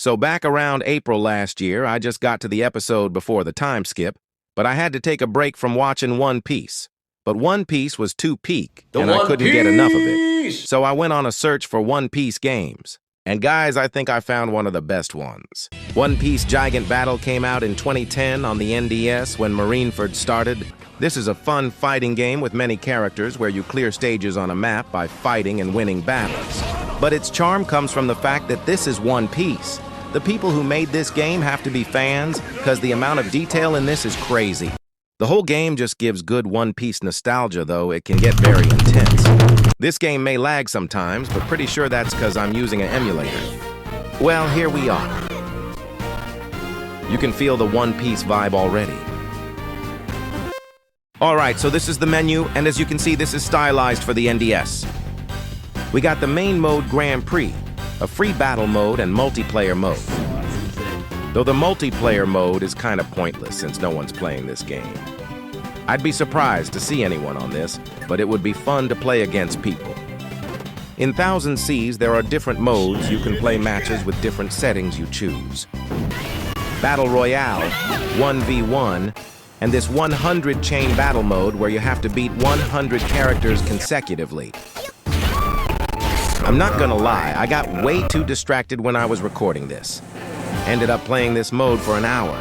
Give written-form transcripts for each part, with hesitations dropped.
So back around April last year, I just got to the episode before the time skip, but I had to take a break from watching One Piece. But One Piece was too peak, and I couldn't get enough of it. So I went on a search for One Piece games. And guys, I think I found one of the best ones. One Piece Gigant Battle came out in 2010 on the NDS when Marineford started. This is a fun fighting game with many characters where you clear stages on a map by fighting and winning battles. But its charm comes from the fact that this is One Piece. The people who made this game have to be fans because the amount of detail in this is crazy. The whole game just gives good One Piece nostalgia, though it can get very intense. This game may lag sometimes, but pretty sure that's because I'm using an emulator. Well, here we are. You can feel the One Piece vibe already. Alright, so this is the menu, and as you can see, this is stylized for the NDS. We got the main mode Grand Prix, a free battle mode and multiplayer mode. Though the multiplayer mode is kind of pointless since no one's playing this game. I'd be surprised to see anyone on this, but it would be fun to play against people. In Thousand Seas, there are different modes. You can play matches with different settings you choose. Battle Royale, 1v1, and this 100 chain battle mode where you have to beat 100 characters consecutively. I'm not gonna lie, I got way too distracted when I was recording this. Ended up playing this mode for an hour.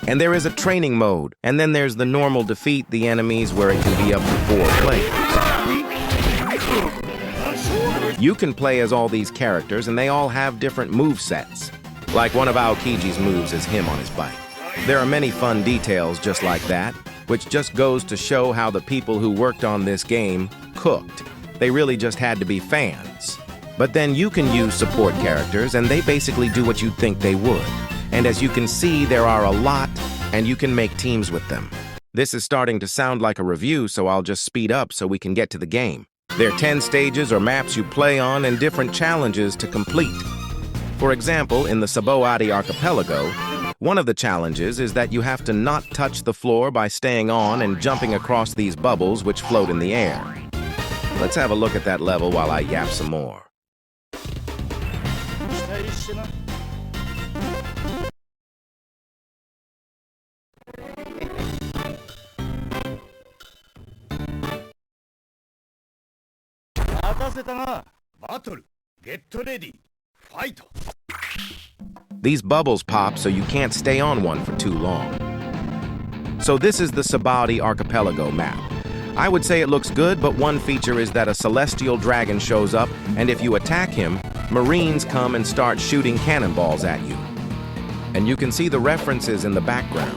And there is a training mode, and then there's the normal defeat the enemies where it can be up to 4 players. You can play as all these characters, and they all have different move sets. Like one of Aokiji's moves is him on his bike. There are many fun details just like that, which just goes to show how the people who worked on this game cooked. They really just had to be fans. But then you can use support characters, and they basically do what you'd think they would. And as you can see, there are a lot, and you can make teams with them. This is starting to sound like a review, so I'll just speed up so we can get to the game. There are 10 stages or maps you play on and different challenges to complete. For example, in the Sabaody Archipelago, one of the challenges is that you have to not touch the floor by staying on and jumping across these bubbles which float in the air. Let's have a look at that level while I yap some more. These bubbles pop so you can't stay on one for too long. So this is the Sabaody Archipelago map. I would say it looks good, but one feature is that a celestial dragon shows up, and if you attack him, Marines come and start shooting cannonballs at you. And you can see the references in the background.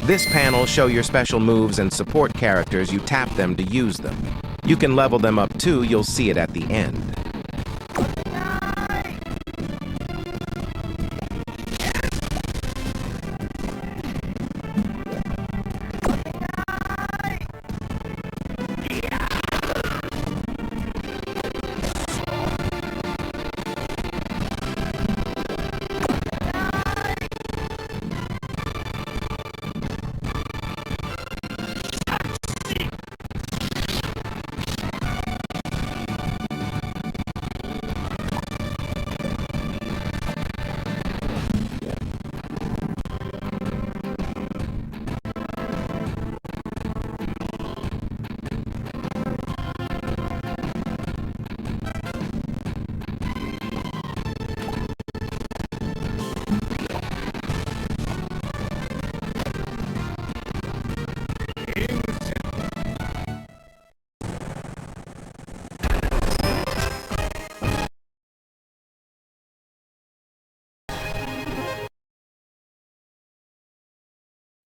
This panel shows your special moves and support characters. You tap them to use them. You can level them up too, you'll see it at the end.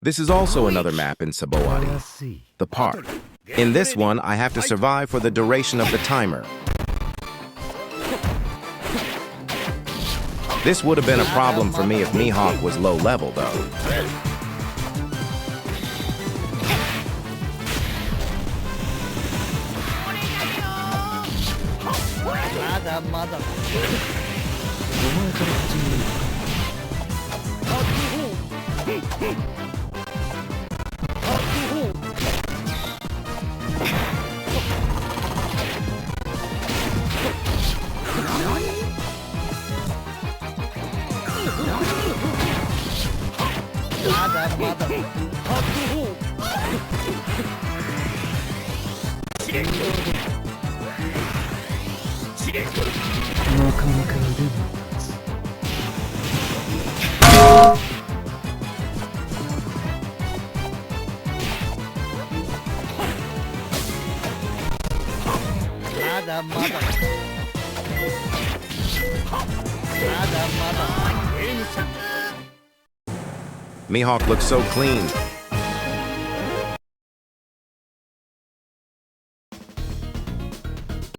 This is also another map in Sabaody, the park. In this one, I have to survive for the duration of the timer. This would have been a problem for me if Mihawk was low level, though. Mihawk looks so clean.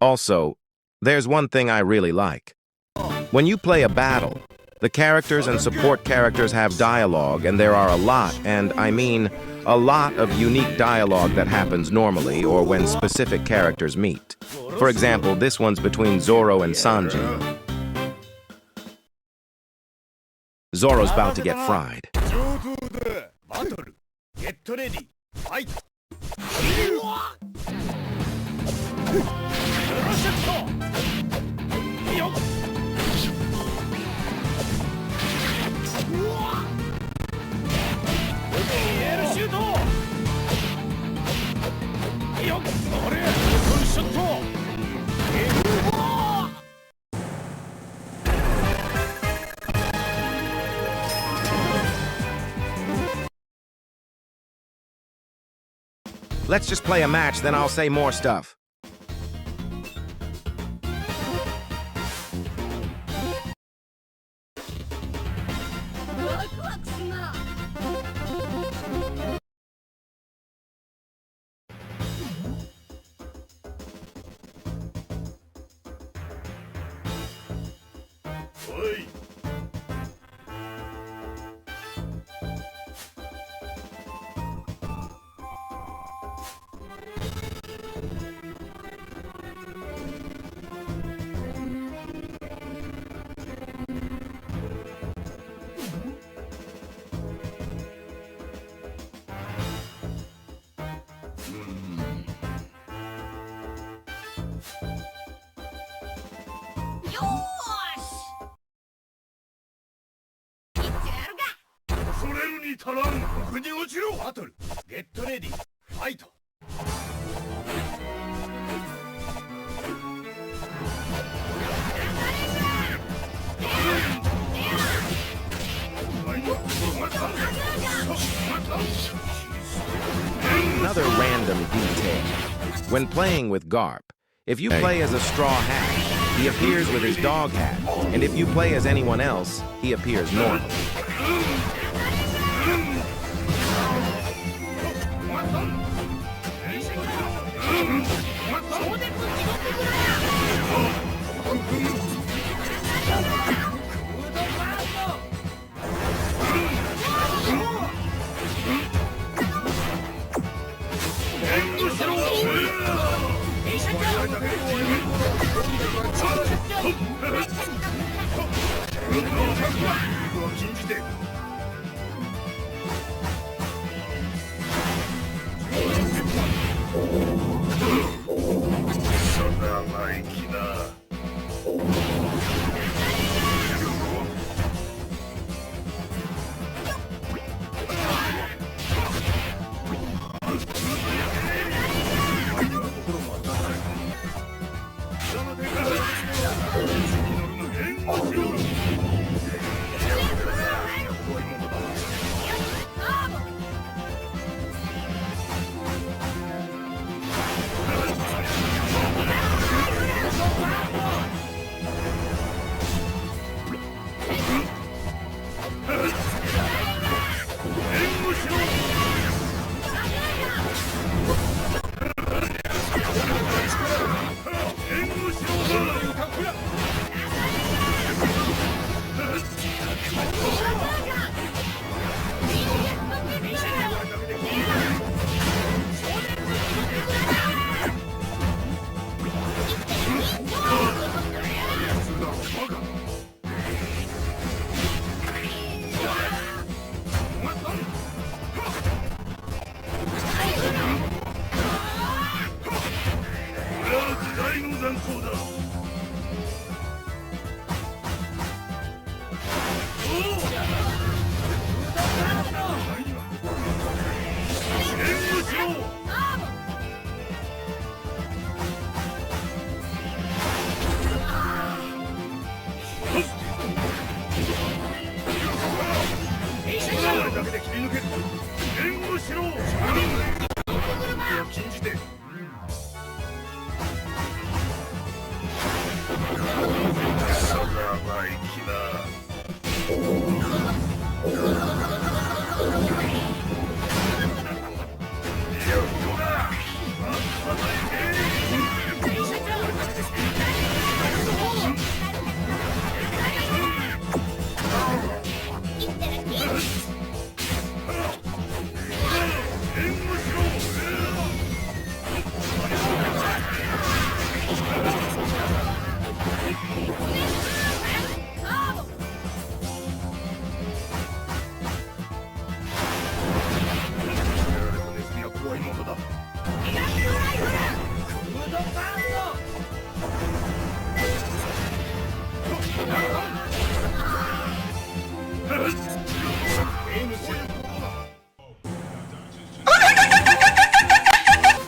Also, there's one thing I really like. When you play a battle, the characters and support characters have dialogue, and there are a lot, and I mean a lot of unique dialogue that happens normally or when specific characters meet. For example, this one's between Zoro and Sanji. Zoro's about to get fried. Get ready, fight! Let's just play a match, then I'll say more stuff. Get ready, fight! Another random detail. When playing with Garp, if you play as a Straw Hat, he appears with his dog hat, and if you play as anyone else, he appears normal.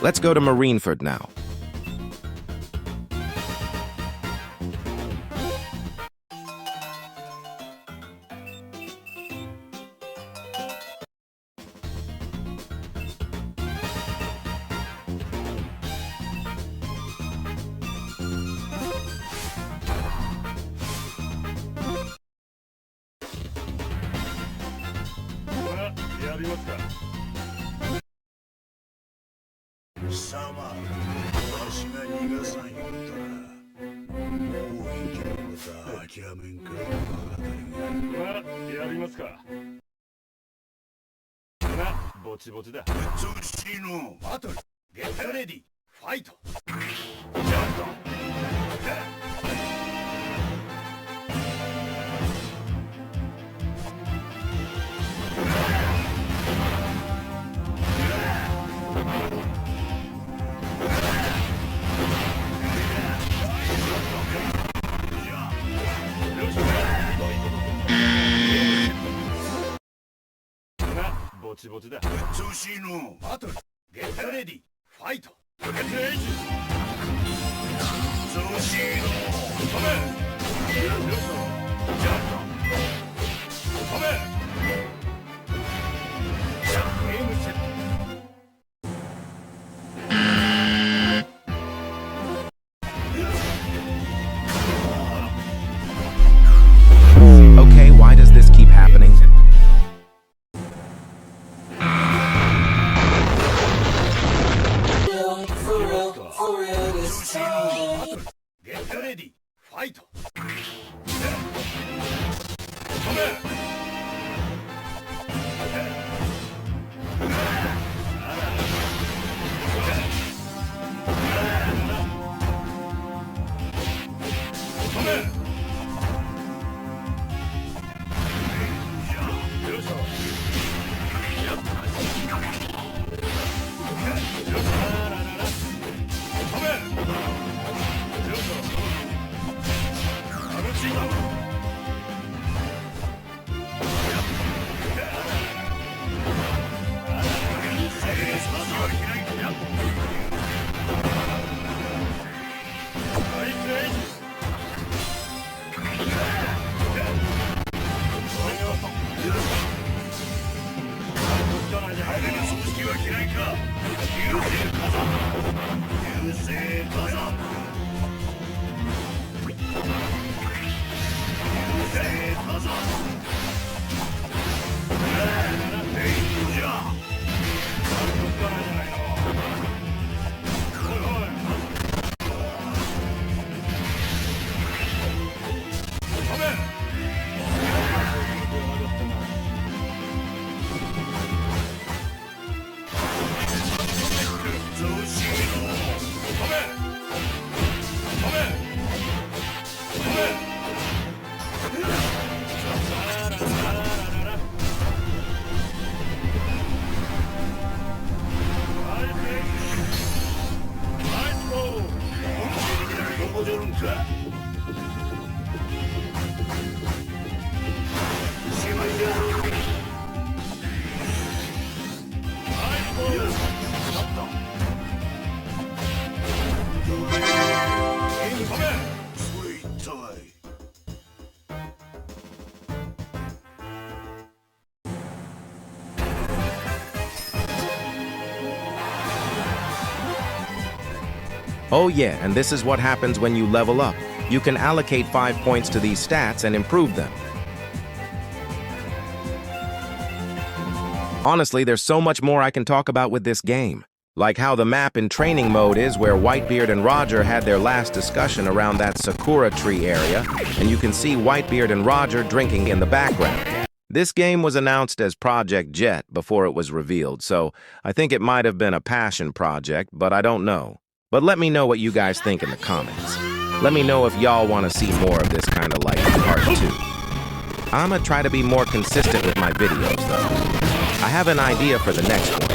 Let's go to Marineford now. Battle. Get ready. Fight. Battle. Get ready. Fight. Okay, why does this keep happening? Get ready. Fight. Oh yeah, and this is what happens when you level up. You can allocate 5 points to these stats and improve them. Honestly, there's so much more I can talk about with this game. Like how the map in training mode is where Whitebeard and Roger had their last discussion around that Sakura tree area, and you can see Whitebeard and Roger drinking in the background. This game was announced as Project Jet before it was revealed, so I think it might have been a passion project, but I don't know. But let me know what you guys think in the comments. Let me know if y'all want to see more of this kind of like part 2. I'ma try to be more consistent with my videos though. I have an idea for the next one.